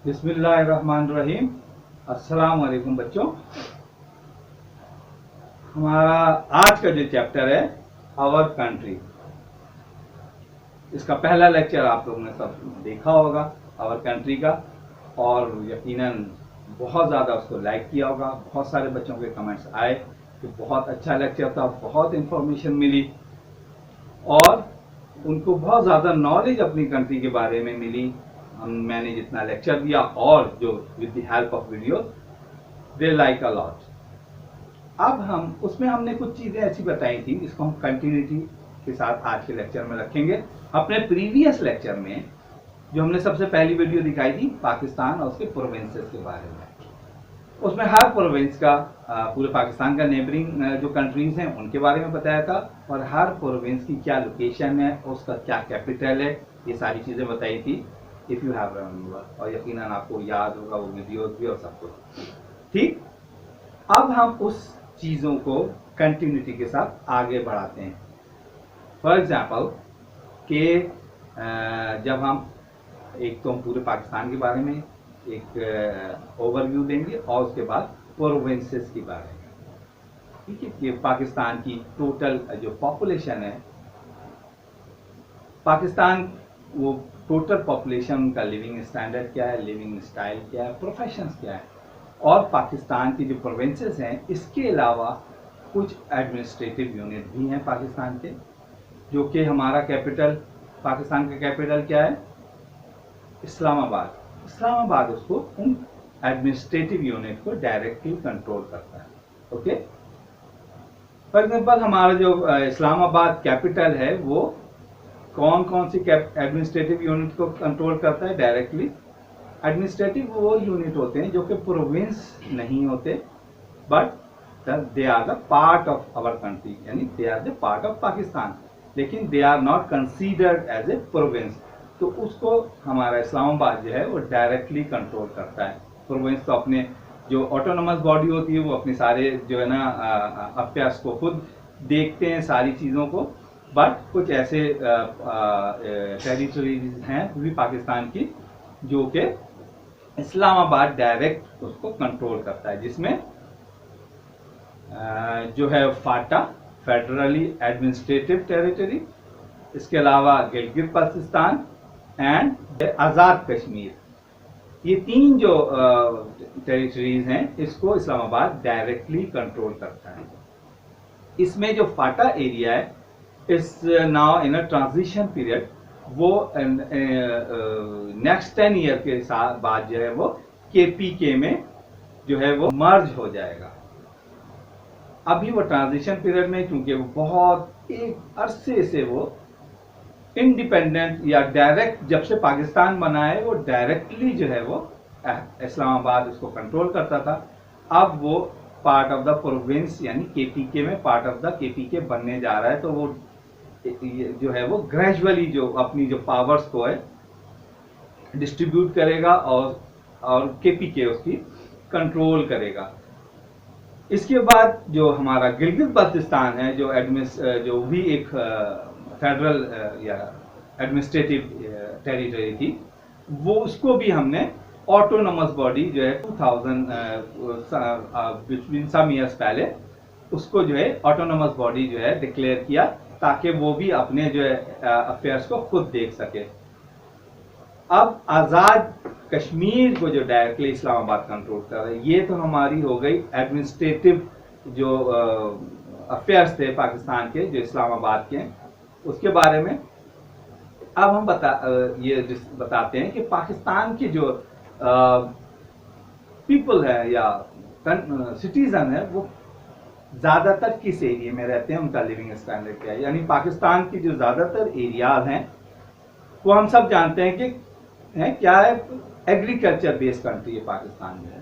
बिस्मिल्लाहिर्रहमानिर्रहीम। अस्सलाम वालेकुम बच्चों। हमारा आज का जो चैप्टर है आवर कंट्री, इसका पहला लेक्चर आप लोगों ने सब देखा होगा आवर कंट्री का, और यकीनन बहुत ज़्यादा उसको लाइक किया होगा। बहुत सारे बच्चों के कमेंट्स आए कि बहुत अच्छा लेक्चर था, बहुत इंफॉर्मेशन मिली और उनको बहुत ज़्यादा नॉलेज अपनी कंट्री के बारे में मिली। मैंने जितना लेक्चर दिया और जो with the help of video they like a lot. अब हम उसमें हमने कुछ चीज़ें ऐसी बताई थी जिसको हम कंटिन्यूटी के साथ आज के लेक्चर में रखेंगे। अपने प्रीवियस लेक्चर में जो हमने सबसे पहली वीडियो दिखाई थी पाकिस्तान और उसके प्रोविंसेस के बारे में, उसमें हर प्रोविंस का पूरे पाकिस्तान का नेबरिंग जो कंट्रीज हैं उनके बारे में बताया था, और हर प्रोविंस की क्या लोकेशन है, उसका क्या कैपिटल है, ये सारी चीज़ें बताई थी। इफ़ यू हैव रिमेंबर, और यकीनन आपको याद होगा वो वीडियोस भी और सब कुछ। ठीक, अब हम उस चीज़ों को कंटिन्यूटी के साथ आगे बढ़ाते हैं। फॉर एग्जाम्पल कि जब हम एक तो हम पूरे पाकिस्तान के बारे में एक ओवरव्यू देंगे और उसके बाद प्रोविंसेस के बारे में। ठीक है, कि पाकिस्तान की टोटल जो पॉपुलेशन है, पाकिस्तान वो टोटल पॉपुलेशन का लिविंग स्टैंडर्ड क्या है, लिविंग स्टाइल क्या है, प्रोफेशंस क्या है, और पाकिस्तान की जो प्रोविंसेस हैं इसके अलावा कुछ एडमिनिस्ट्रेटिव यूनिट भी हैं पाकिस्तान के, जो कि हमारा कैपिटल, पाकिस्तान का कैपिटल क्या है, इस्लामाबाद। इस्लामाबाद उसको उन एडमिनिस्ट्रेटिव यूनिट को डायरेक्टली कंट्रोल करता है। ओके, फॉर एग्जाम्पल हमारा जो इस्लामाबाद कैपिटल है वो कौन कौन सी एडमिनिस्ट्रेटिव यूनिट को कंट्रोल करता है डायरेक्टली। एडमिनिस्ट्रेटिव वो यूनिट होते हैं जो कि प्रोविंस नहीं होते, but they are the part of our country, यानी they are the part of Pakistan, लेकिन they are not considered as a province. तो उसको हमारा इस्लामाबाद जो है वो डायरेक्टली कंट्रोल करता है। प्रोविंस तो अपने जो ऑटोनोमस बॉडी होती है वो अपने सारे जो है ना अफेयर्स को खुद देखते हैं, सारी चीज़ों को, बट कुछ ऐसे टेरिटरीज हैं भी पाकिस्तान की जो कि इस्लामाबाद डायरेक्ट उसको कंट्रोल करता है, जिसमें जो है फाटा, फेडरली एडमिनिस्ट्रेटिव टेरिटरी, इसके अलावा गिलगित बल्तिस्तान एंड आज़ाद कश्मीर, ये तीन जो टेरिटरीज हैं इसको इस्लामाबाद डायरेक्टली कंट्रोल करता है। इसमें जो फाटा एरिया है इस now in a transition period, वो नेक्स्ट 10 ईयर के साथ बाद जो है वो केपीके में जो है वो मर्ज हो जाएगा। अभी वो ट्रांजिशन पीरियड में, क्योंकि वो बहुत एक अरसे से वो इंडिपेंडेंट या डायरेक्ट, जब से पाकिस्तान बना है वो डायरेक्टली जो है वो इस्लामाबाद उसको कंट्रोल करता था। अब वो पार्ट ऑफ द प्रोविंस यानी केपीके में पार्ट ऑफ द केपीके बनने जा रहा है, तो वो जो है वो ग्रेजुअली जो अपनी जो पावर्स को है डिस्ट्रीब्यूट करेगा और केपीके उसकी कंट्रोल करेगा। इसके बाद जो हमारा गिलगित बल्तिस्तान है जो भी एक फेडरल या एडमिनिस्ट्रेटिव टेरिटरी थी, वो उसको भी हमने ऑटोनोमस बॉडी जो है 2000 बिटवीन सम ईयर्स पहले उसको जो है ऑटोनोमस बॉडी जो है डिक्लेयर किया, ताकि वो भी अपने जो है अफेयर्स को खुद देख सके। अब आज़ाद कश्मीर को जो डायरेक्टली इस्लामाबाद कंट्रोल कर रहा है, ये तो हमारी हो गई एडमिनिस्ट्रेटिव जो अफेयर्स थे पाकिस्तान के जो इस्लामाबाद के, उसके बारे में अब हम ये बताते हैं कि पाकिस्तान के जो पीपल है या सिटीजन है वो ज़्यादातर किस एरिया में रहते हैं, उनका लिविंग स्टैंडर्ड क्या है। यानी पाकिस्तान की जो ज़्यादातर एरियाज हैं वो हम सब जानते हैं कि क्या है, एग्रीकल्चर बेस्ड कंट्री है पाकिस्तान में है।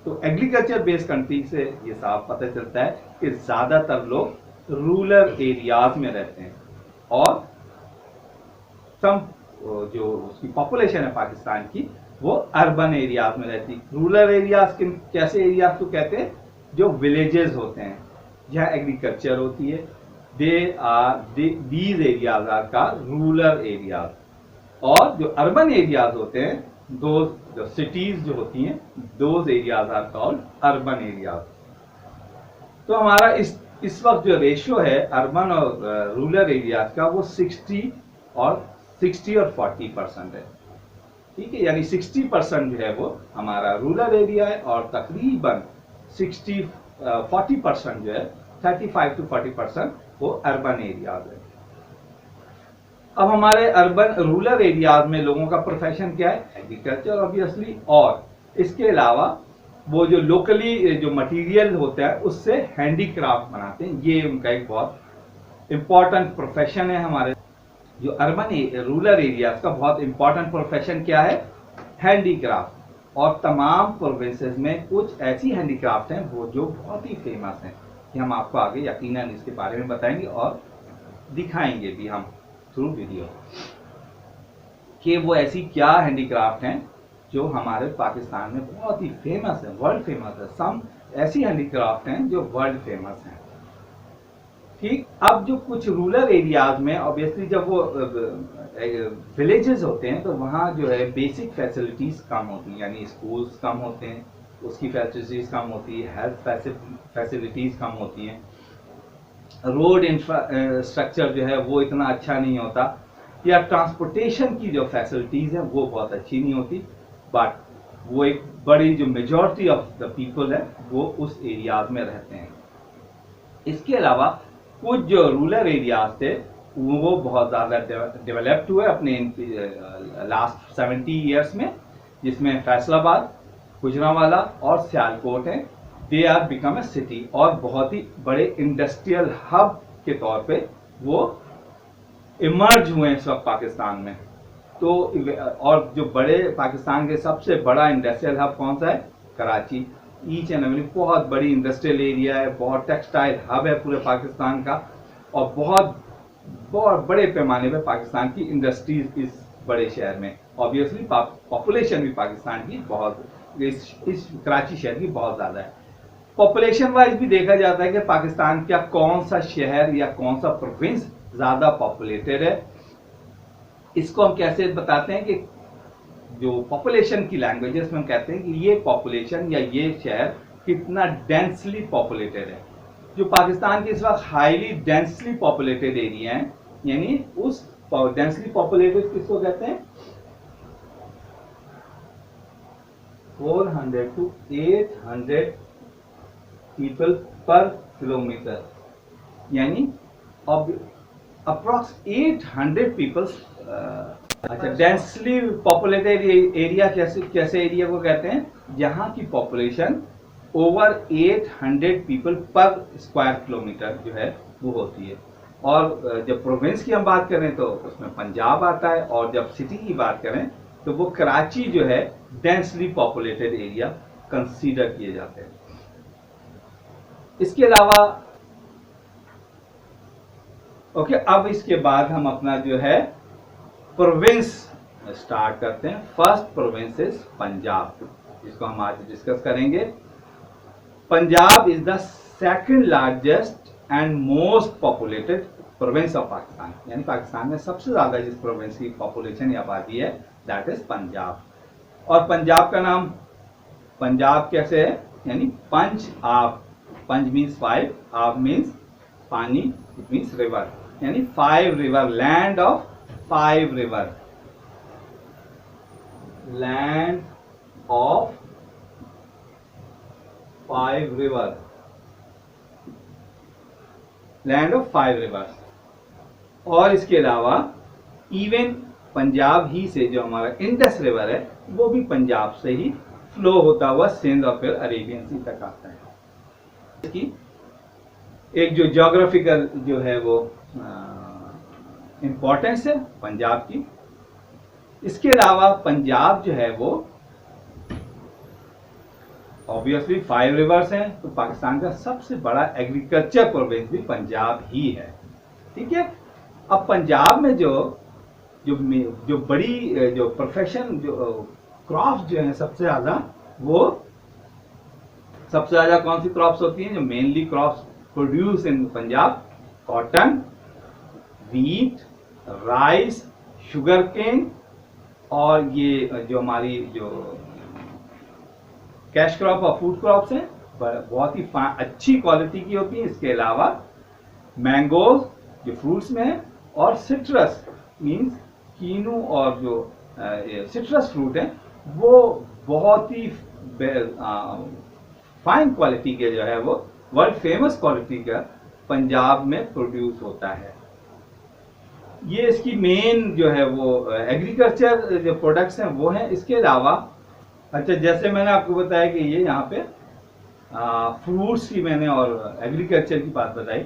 तो एग्रीकल्चर बेस्ड कंट्री से ये साफ पता चलता है कि ज़्यादातर लोग रूरल एरियाज में रहते हैं, और सम जो उसकी पॉपुलेशन है पाकिस्तान की वो अर्बन एरियाज में रहती है। रूरल एरियाज कैसे एरियाज को कहते हैं, जो विलेजेस होते हैं जहाँ एग्रीकल्चर होती है, दीज एरियाज आर का रूरल एरियाज। और जो अर्बन एरियाज होते हैं दोज जो सिटीज जो होती हैं, those areas are called urban areas. तो हमारा इस वक्त जो रेशियो है अर्बन और रूरल एरियाज का वो 60 और 40% है। ठीक है, यानी 60% जो है वो हमारा रूरल एरिया है और तकरीबन 40% जो है 35 to 40% वो अर्बन एरियाज है। अब हमारे अर्बन रूरल एरियाज में लोगों का प्रोफेशन क्या है? एग्रीकल्चर ऑब्वियसली, और इसके अलावा वो जो लोकली जो मटेरियल होता है उससे हैंडीक्राफ्ट बनाते हैं, ये उनका एक बहुत इंपॉर्टेंट प्रोफेशन है। हमारे जो अर्बन रूरल एरियाज का बहुत इंपॉर्टेंट प्रोफेशन क्या है? हैंडीक्राफ्ट। और तमाम प्रोविंसेस में कुछ ऐसी हैंडीक्राफ्ट हैं वो जो बहुत ही फेमस हैं, कि हम आपको आगे यकीनन इसके बारे में बताएंगे और दिखाएंगे भी हम थ्रू वीडियो कि वो ऐसी क्या हैंडीक्राफ्ट हैं जो हमारे पाकिस्तान में बहुत ही फेमस है, वर्ल्ड फेमस है। सम ऐसी हैंडीक्राफ्ट हैं जो वर्ल्ड फेमस हैं। ठीक, अब जो कुछ रूरल एरियाज में ऑब्वियसली जब वो विलेजेस होते हैं तो वहाँ जो है बेसिक फैसिलिटीज कम होती हैं, यानी स्कूल्स कम होते हैं, उसकी फैसिलिटीज कम होती है, हेल्थ फैसिलिटीज कम होती हैं, रोड इंफ्रास्ट्रक्चर जो है वो इतना अच्छा नहीं होता, या ट्रांसपोर्टेशन की जो फैसिलिटीज है वो बहुत अच्छी नहीं होती। बट वो एक बड़ी जो मेजॉरिटी ऑफ द पीपल है वो उस एरियाज में रहते हैं। इसके अलावा कुछ जो रूरल एरियाज थे वो बहुत ज़्यादा डेवलप्ड हुए अपने लास्ट 70 ईयर्स में, जिसमें फैसलाबाद, गुजरांवाला और सियालकोट हैं। They are become a city और बहुत ही बड़े इंडस्ट्रियल हब के तौर पे वो इमर्ज हुए इस वक्त पाकिस्तान में। तो और जो बड़े पाकिस्तान के सबसे बड़ा इंडस्ट्रियल हब कौन सा है? कराची। ईच एंड एवरी बहुत बड़ी इंडस्ट्रियल एरिया है, बहुत टेक्सटाइल हब है पूरे पाकिस्तान का, और बहुत बड़े पैमाने पे पाकिस्तान की इंडस्ट्रीज इस बड़े शहर में। ऑब्वियसली पॉपुलेशन भी पाकिस्तान की बहुत इस कराची शहर की बहुत ज्यादा है। पॉपुलेशन वाइज भी देखा जाता है कि पाकिस्तान का कौन सा शहर या कौन सा प्रोविंस ज्यादा पॉपुलेटेड है। इसको हम कैसे बताते हैं कि जो पॉपुलेशन की लैंग्वेजेस में हम कहते हैं कि ये पॉपुलेशन या ये शहर कितना डेंसली पॉपुलेटेड है। जो पाकिस्तान के इस वक्त हाईली डेंसली पॉपुलेटेड एरिया है, यानी उस डेंसली पॉपुलेटेड किसको कहते हैं? 400 to 800 पीपल पर किलोमीटर, यानी अप्रॉक्स 800 पीपल्स। अच्छा, डेंसली पॉपुलेटेड एरिया कैसे एरिया को कहते हैं? जहां की पॉपुलेशन ओवर 800 पीपल पर स्क्वायर किलोमीटर जो है वो होती है। और जब प्रोविंस की हम बात करें तो उसमें पंजाब आता है, और जब सिटी की बात करें तो वो कराची जो है डेंसली पॉपुलेटेड एरिया कंसीडर किए जाते हैं। इसके अलावा ओके, अब इसके बाद हम अपना जो है प्रोविंस स्टार्ट करते हैं। फर्स्ट प्रोविंस इज पंजाब, जिसको हम आज डिस्कस करेंगे। Punjab is the second largest and most populated province of Pakistan, यानी पाकिस्तान में सबसे ज्यादा जिस प्रोविंस की पॉपुलेशन या आबादी है दैट इज पंजाब। और पंजाब का नाम पंजाब कैसे है? यानी पंच आब, पंच मीन्स 5, आब मीन्स पानी, इट मीन्स रिवर, यानी 5 river, land of 5 river, land of 5 river, land of 5 reverse. और इसके अलावा इवन पंजाब ही से जो हमारा इंडस रिवर है वो भी पंजाब से ही फ्लो होता हुआ सिंध और फिर अरेबियन सी तक आता है। इसकी एक जो ज्योग्राफिकल जो है वो इंपॉर्टेंस है पंजाब की। इसके अलावा पंजाब जो है वो ऑब्वियसली 5 रिवर्स हैं, तो पाकिस्तान का सबसे बड़ा एग्रीकल्चर प्रोविंस भी पंजाब ही है। ठीक है, अब पंजाब में जो बड़ी जो प्रोफेशन जो क्रॉप्स जो हैं सबसे ज्यादा, वो सबसे ज्यादा कौन सी क्रॉप्स होती हैं जो mainly crops produce in Punjab? Cotton, wheat, rice, sugar cane और ये जो हमारी जो कैश क्रॉप और फूड क्रॉप्स हैं बहुत ही अच्छी क्वालिटी की होती है। इसके अलावा मैंगोज जो फ्रूट्स में है, और सिट्रस मींस कीनू और जो सिट्रस फ्रूट है वो बहुत ही फाइन क्वालिटी के जो है वो वर्ल्ड फेमस क्वालिटी का पंजाब में प्रोड्यूस होता है। ये इसकी मेन जो है वो एग्रीकल्चर जो प्रोडक्ट्स हैं वो हैं। इसके अलावा अच्छा, जैसे मैंने आपको बताया कि ये यहाँ पे फ्रूट्स की मैंने और एग्रीकल्चर की बात बताई।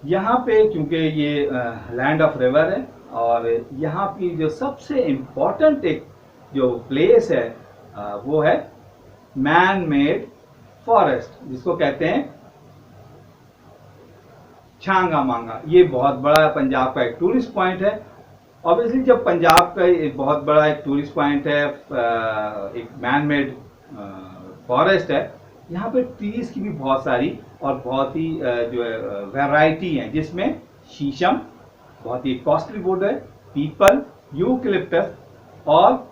यहाँ पे क्योंकि ये लैंड ऑफ रिवर है और यहाँ की जो सबसे इम्पोर्टेंट एक जो प्लेस है वो है मैन मेड फॉरेस्ट, जिसको कहते हैं छांगा मांगा। ये बहुत बड़ा पंजाब का एक टूरिस्ट पॉइंट है। ऑब्वियसली जब पंजाब का एक बहुत बड़ा एक टूरिस्ट पॉइंट है, एक मैन मेड फॉरेस्ट है, यहाँ पे ट्रीज की भी बहुत सारी और बहुत ही जो है वैरायटी है, जिसमें शीशम बहुत ही कॉस्टली वुड है, पीपल, यूकलिप्टस और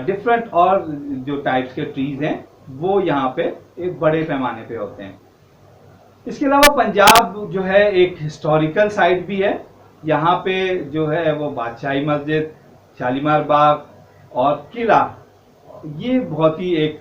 डिफरेंट और जो टाइप्स के ट्रीज हैं वो यहाँ पे एक बड़े पैमाने पे होते हैं। इसके अलावा पंजाब जो है एक हिस्टोरिकल साइट भी है। यहाँ पे जो है वो बादशाही मस्जिद, शालीमार बाग और किला, ये बहुत ही एक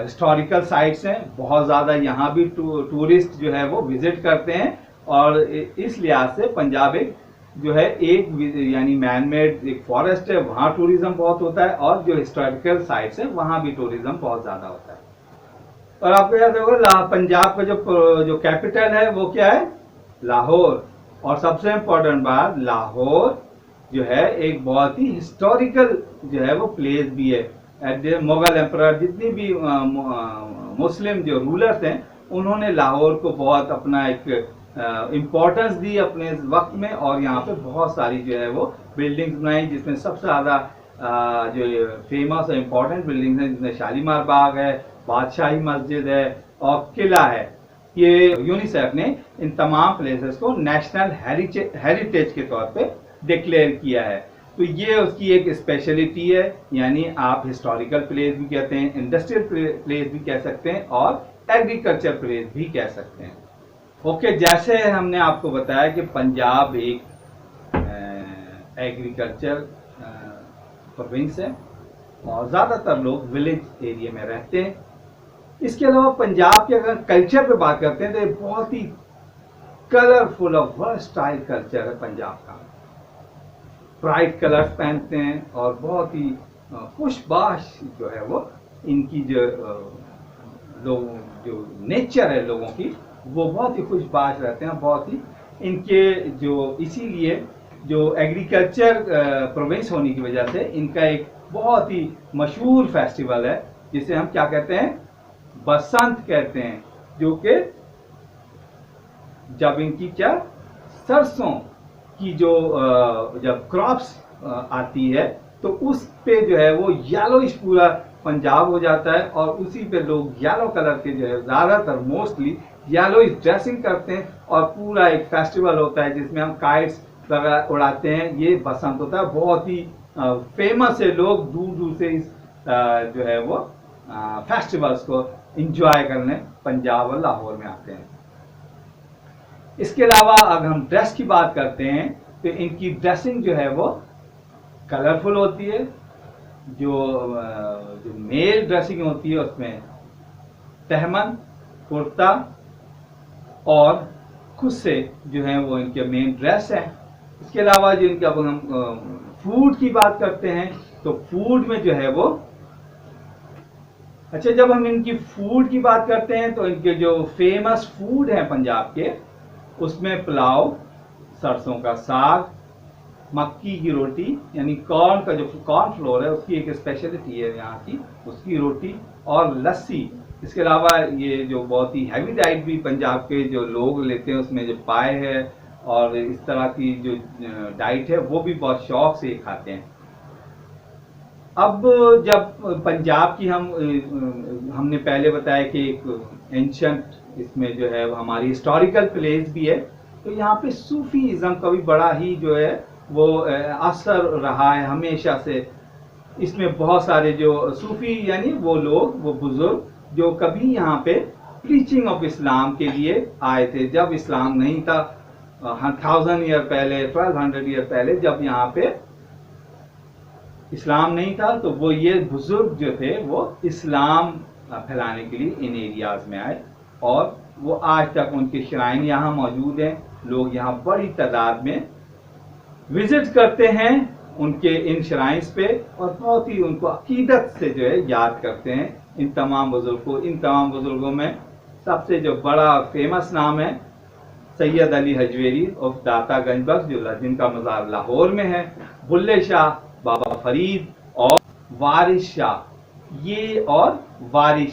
हिस्टोरिकल साइट्स हैं। बहुत ज़्यादा यहाँ भी टूरिस्ट जो है वो विजिट करते हैं और इस लिहाज से पंजाब एक जो है एक यानी मैन मेड एक फॉरेस्ट है, वहाँ टूरिज्म बहुत होता है, और जो हिस्टोरिकल साइट्स है वहाँ भी टूरिज्म बहुत ज़्यादा होता है। और आपको याद होगा पंजाब का जो कैपिटल है वो क्या है? लाहौर। और सबसे इम्पोर्टेंट बात, लाहौर जो है एक बहुत ही हिस्टोरिकल जो है वो प्लेस भी है। मुगल एम्परर जितनी भी मुस्लिम जो रूलर्स हैं उन्होंने लाहौर को बहुत अपना एक इम्पोर्टेंस दी अपने वक्त में, और यहाँ पे बहुत सारी जो है वो बिल्डिंग्स बनाई, जिसमें सबसे ज़्यादा जो फेमस और इम्पोर्टेंट बिल्डिंग्स हैं जिसमें शालीमार बाग है, बादशाही मस्जिद है और किला है। ये यूनिसेफ ने इन तमाम प्लेसेस को नेशनल हेरिटेज के तौर पे डिक्लेयर किया है। तो ये उसकी एक स्पेशलिटी है, यानी आप हिस्टोरिकल प्लेस भी कहते हैं, इंडस्ट्रियल प्लेस भी कह सकते हैं और एग्रीकल्चर प्लेस भी कह सकते हैं। ओके, जैसे हमने आपको बताया कि पंजाब एक एग्रीकल्चर प्रोविंस है और ज़्यादातर लोग विलेज एरिया में रहते हैं। इसके अलावा पंजाब के अगर कल्चर पे बात करते हैं तो ये बहुत ही कलरफुल और वर्सटाइल कल्चर है पंजाब का। ब्राइट कलर्स पहनते हैं और बहुत ही खुशबाश जो है वो इनकी जो लोग जो नेचर है लोगों की वो बहुत ही खुशबाश रहते हैं, बहुत ही इनके जो इसीलिए जो एग्रीकल्चर प्रोविंस होने की वजह से इनका एक बहुत ही मशहूर फेस्टिवल है जिसे हम क्या कहते हैं? बसंत कहते हैं, जो कि जब इनकी क्या सरसों की जो जब क्रॉप्स आती है तो उस पे जो है वो येलोइश पूरा पंजाब हो जाता है और उसी पे लोग येलो कलर के जो है ज़्यादातर मोस्टली येलोइश ड्रेसिंग करते हैं और पूरा एक फेस्टिवल होता है जिसमें हम काइट्स वगैरह उड़ाते हैं। ये बसंत होता है, बहुत ही फेमस है। लोग दूर दूर से इस जो है वो फेस्टिवल्स को इंजॉय करने पंजाब और लाहौर में आते हैं। इसके अलावा अगर हम ड्रेस की बात करते हैं तो इनकी ड्रेसिंग जो है वो कलरफुल होती है। जो मेल ड्रेसिंग होती है उसमें तहमन, कुर्ता और खुस्से जो हैं वो इनके मेन ड्रेस हैं। इसके अलावा जो इनका हम फूड की बात करते हैं तो फूड में जो है वो अच्छा, जब हम इनकी फूड की बात करते हैं तो इनके जो फेमस फूड हैं पंजाब के उसमें पुलाव, सरसों का साग, मक्की की रोटी यानी कॉर्न का जो कॉर्न फ्लोर है उसकी एक स्पेशलिटी है यहाँ की, उसकी रोटी और लस्सी। इसके अलावा ये जो बहुत ही हैवी डाइट भी पंजाब के जो लोग लेते हैं उसमें जो पाए है और इस तरह की जो डाइट है वो भी बहुत शौक से खाते हैं। अब जब पंजाब की हमने पहले बताया कि एक एंशंट इसमें जो है हमारी हिस्टोरिकल प्लेस भी है, तो यहाँ पे सूफीज़म का भी बड़ा ही जो है वो असर रहा है हमेशा से। इसमें बहुत सारे जो सूफी यानी वो लोग, वो बुजुर्ग जो कभी यहाँ पे प्रीचिंग ऑफ इस्लाम के लिए आए थे, जब इस्लाम नहीं था 1000 ईयर पहले, 1200 ईयर पहले, जब यहाँ पे इस्लाम नहीं था, तो वो ये बुजुर्ग जो थे वो इस्लाम फैलाने के लिए इन एरियाज में आए, और वो आज तक उनके श्राइन यहाँ मौजूद हैं। लोग यहाँ बड़ी तादाद में विजिट करते हैं उनके इन श्राइन्स पे, और बहुत ही उनको अकीदत से जो है याद करते हैं इन तमाम बुजुर्ग को। इन तमाम बुजुर्गों में सबसे जो बड़ा फेमस नाम है सैयद अली हजवेरी ऑफ दाता गंजबख्श, जो जिनका मज़ार लाहौर में है, बुल्ले शाह, बाबा फरीद और वारिस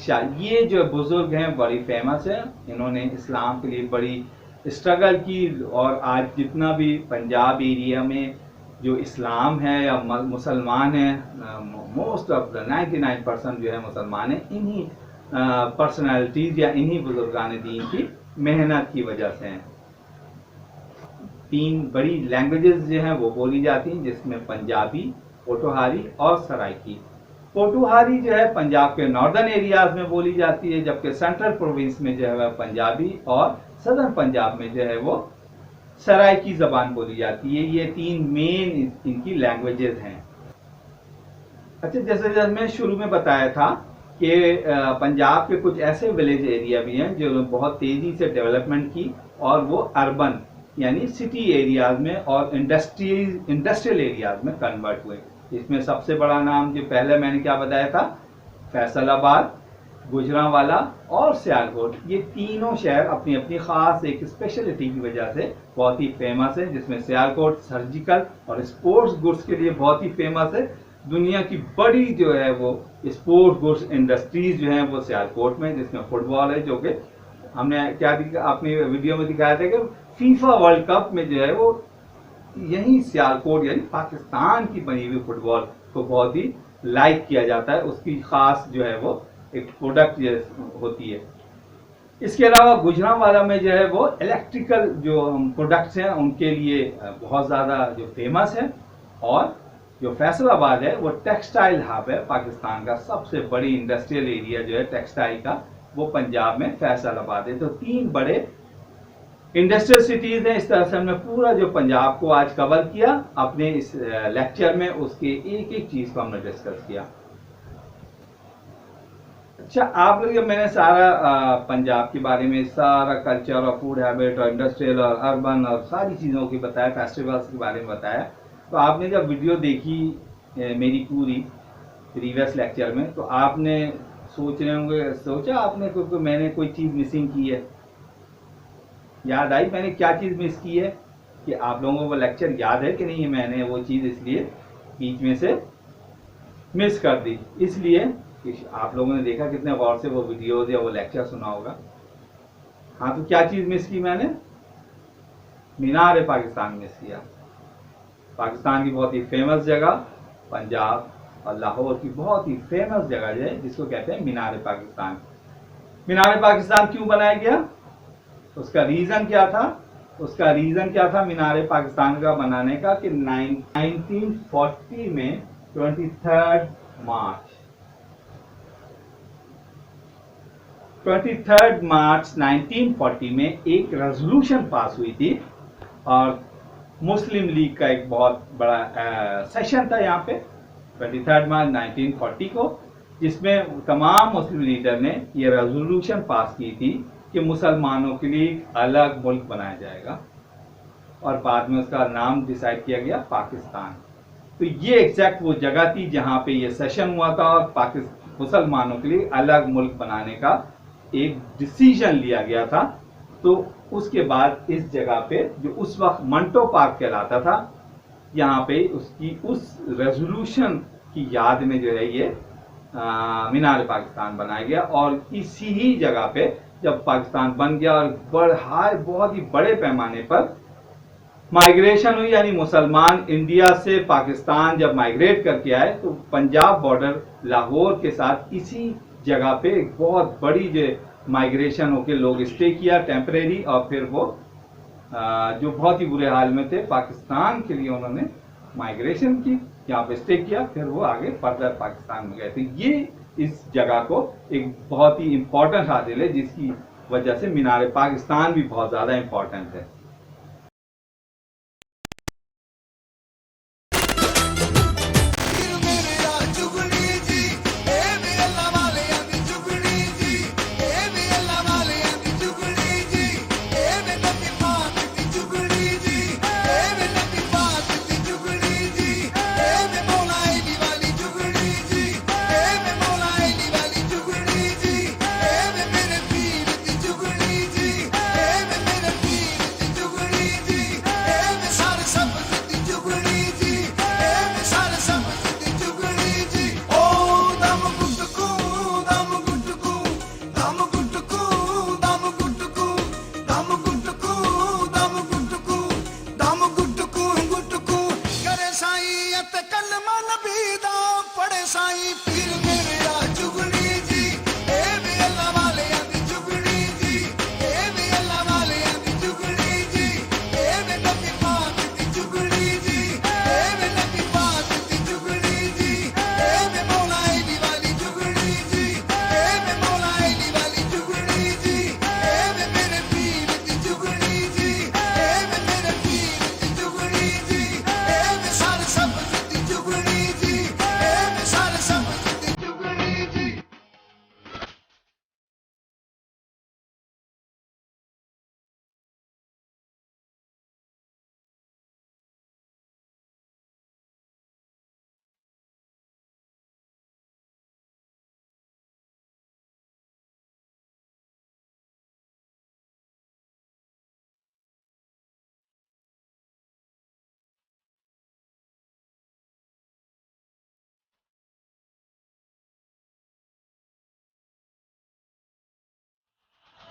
शाह। ये जो बुजुर्ग हैं बड़ी फेमस है। इन्होंने इस्लाम के लिए बड़ी स्ट्रगल की, और आज जितना भी पंजाब एरिया में जो इस्लाम है या मुसलमान हैं, मोस्ट ऑफ द 99% जो है मुसलमान हैं, इन्हीं पर्सनालिटीज या इन्हीं बुजुर्गान दीन की मेहनत की वजह से हैं। 3 बड़ी लैंग्वेजेस जो हैं वो बोली जाती हैं, जिसमें पंजाबी, पोठोहारी और सराइकी। पोठोहारी जो है पंजाब के नॉर्दर्न एरियाज में बोली जाती है, जबकि सेंट्रल प्रोविंस में जो है वह पंजाबी, और सदर्न पंजाब में जो है वो सराइकी जबान बोली जाती है। ये 3 मेन इनकी लैंग्वेजेस हैं। अच्छा, जैसे मैं शुरू में बताया था कि पंजाब के कुछ ऐसे विलेज एरिया भी हैं जो बहुत तेजी से डेवलपमेंट की, और वो अर्बन यानी सिटी एरियाज में और इंडस्ट्रियल एरियाज में कन्वर्ट हुए। इसमें सबसे बड़ा नाम जो पहले मैंने क्या बताया था, फैसलाबाद, गुजरांवाला और सियालकोट। ये तीनों शहर अपनी अपनी खास एक स्पेशलिटी की वजह से बहुत ही फेमस है, जिसमें सियालकोट सर्जिकल और स्पोर्ट्स गुड्स के लिए बहुत ही फेमस है। दुनिया की बड़ी जो है वो स्पोर्ट्स गुड्स इंडस्ट्रीज जो है वो सियालकोट में, जिसमें फुटबॉल है, जो कि हमने अपनी वीडियो में दिखाया था कि फीफा वर्ल्ड कप में जो है वो यही सियालकोट यानी पाकिस्तान की बनी हुई फुटबॉल को बहुत ही लाइक किया जाता है। उसकी खास जो है वो एक प्रोडक्ट होती है। इसके अलावा गुजरांवाला में जो है वो इलेक्ट्रिकल जो प्रोडक्ट्स हैं उनके लिए बहुत ज़्यादा जो फेमस है, और जो फैसलाबाद है वो टेक्सटाइल हब है। पाकिस्तान का सबसे बड़ी इंडस्ट्रियल एरिया जो है टेक्सटाइल का, वो पंजाब में फैसलाबाद है। तो 3 बड़े इंडस्ट्रियल सिटीज हैं। इस तरह से हमने पूरा जो पंजाब को आज कवर किया अपने इस लेक्चर में, उसके एक एक चीज को हमने डिस्कस किया। अच्छा, आप लोग, जब मैंने सारा पंजाब के बारे में सारा कल्चर और फूड हैबिट और इंडस्ट्रियल और अर्बन और सारी चीज़ों की बताया, फेस्टिवल्स के बारे में बताया, तो आपने जब वीडियो देखी मेरी पूरी प्रीवियस लेक्चर में, तो आपने सोचा आपने मैंने कोई चीज़ मिसिंग की है? याद आई मैंने क्या चीज़ मिस की है? कि आप लोगों को वो लेक्चर याद है कि नहीं? मैंने वो चीज़ इसलिए बीच में से मिस कर दी, इसलिए कि आप लोगों ने देखा कितने गौर से वो वीडियोज या वो लेक्चर सुना होगा। हाँ, तो क्या चीज़ मिस की मैंने? मीनार पाकिस्तान मिस किया। पाकिस्तान की बहुत ही फेमस जगह, पंजाब और लाहौर की बहुत ही फेमस जगह है जिसको कहते हैं मीनार पाकिस्तान। मीनार पाकिस्तान क्यों बनाया गया? उसका रीज़न क्या था? मीनार पाकिस्तान का बनाने का कि 1940 में 23 मार्च 1940 में एक रेजोल्यूशन पास हुई थी, और मुस्लिम लीग का एक बहुत बड़ा सेशन था यहाँ पे 23 मार्च 1940 को, जिसमें तमाम मुस्लिम लीडर ने ये रेजोल्यूशन पास की थी कि मुसलमानों के लिए अलग मुल्क बनाया जाएगा, और बाद में उसका नाम डिसाइड किया गया पाकिस्तान। तो ये एग्जैक्ट वो जगह थी जहाँ पे ये सेशन हुआ था, और मुसलमानों के लिए अलग मुल्क बनाने का एक डिसीजन लिया गया था। तो उसके बाद इस जगह पे, जो उस वक्त मंटो पार्क कहलाता था, यहाँ पे उसकी उस रेजोल्यूशन की याद में जो है ये मीनार पाकिस्तान बनाया गया। और इसी ही जगह पे जब पाकिस्तान बन गया और बहुत ही बड़े पैमाने पर माइग्रेशन हुई, यानी मुसलमान इंडिया से पाकिस्तान जब माइग्रेट करके आए, तो पंजाब बॉर्डर लाहौर के साथ इसी जगह पे एक बहुत बड़ी जो माइग्रेशन होके लोग स्टे किया टेम्परेरी, और फिर वो जो बहुत ही बुरे हाल में थे, पाकिस्तान के लिए उन्होंने माइग्रेशन की, यहाँ पे स्टे किया, फिर वो आगे फर्दर पाकिस्तान में गए थे। ये इस जगह को एक बहुत ही इम्पोर्टेंट हासिल है, जिसकी वजह से मीनार पाकिस्तान भी बहुत ज़्यादा इम्पोर्टेंट है।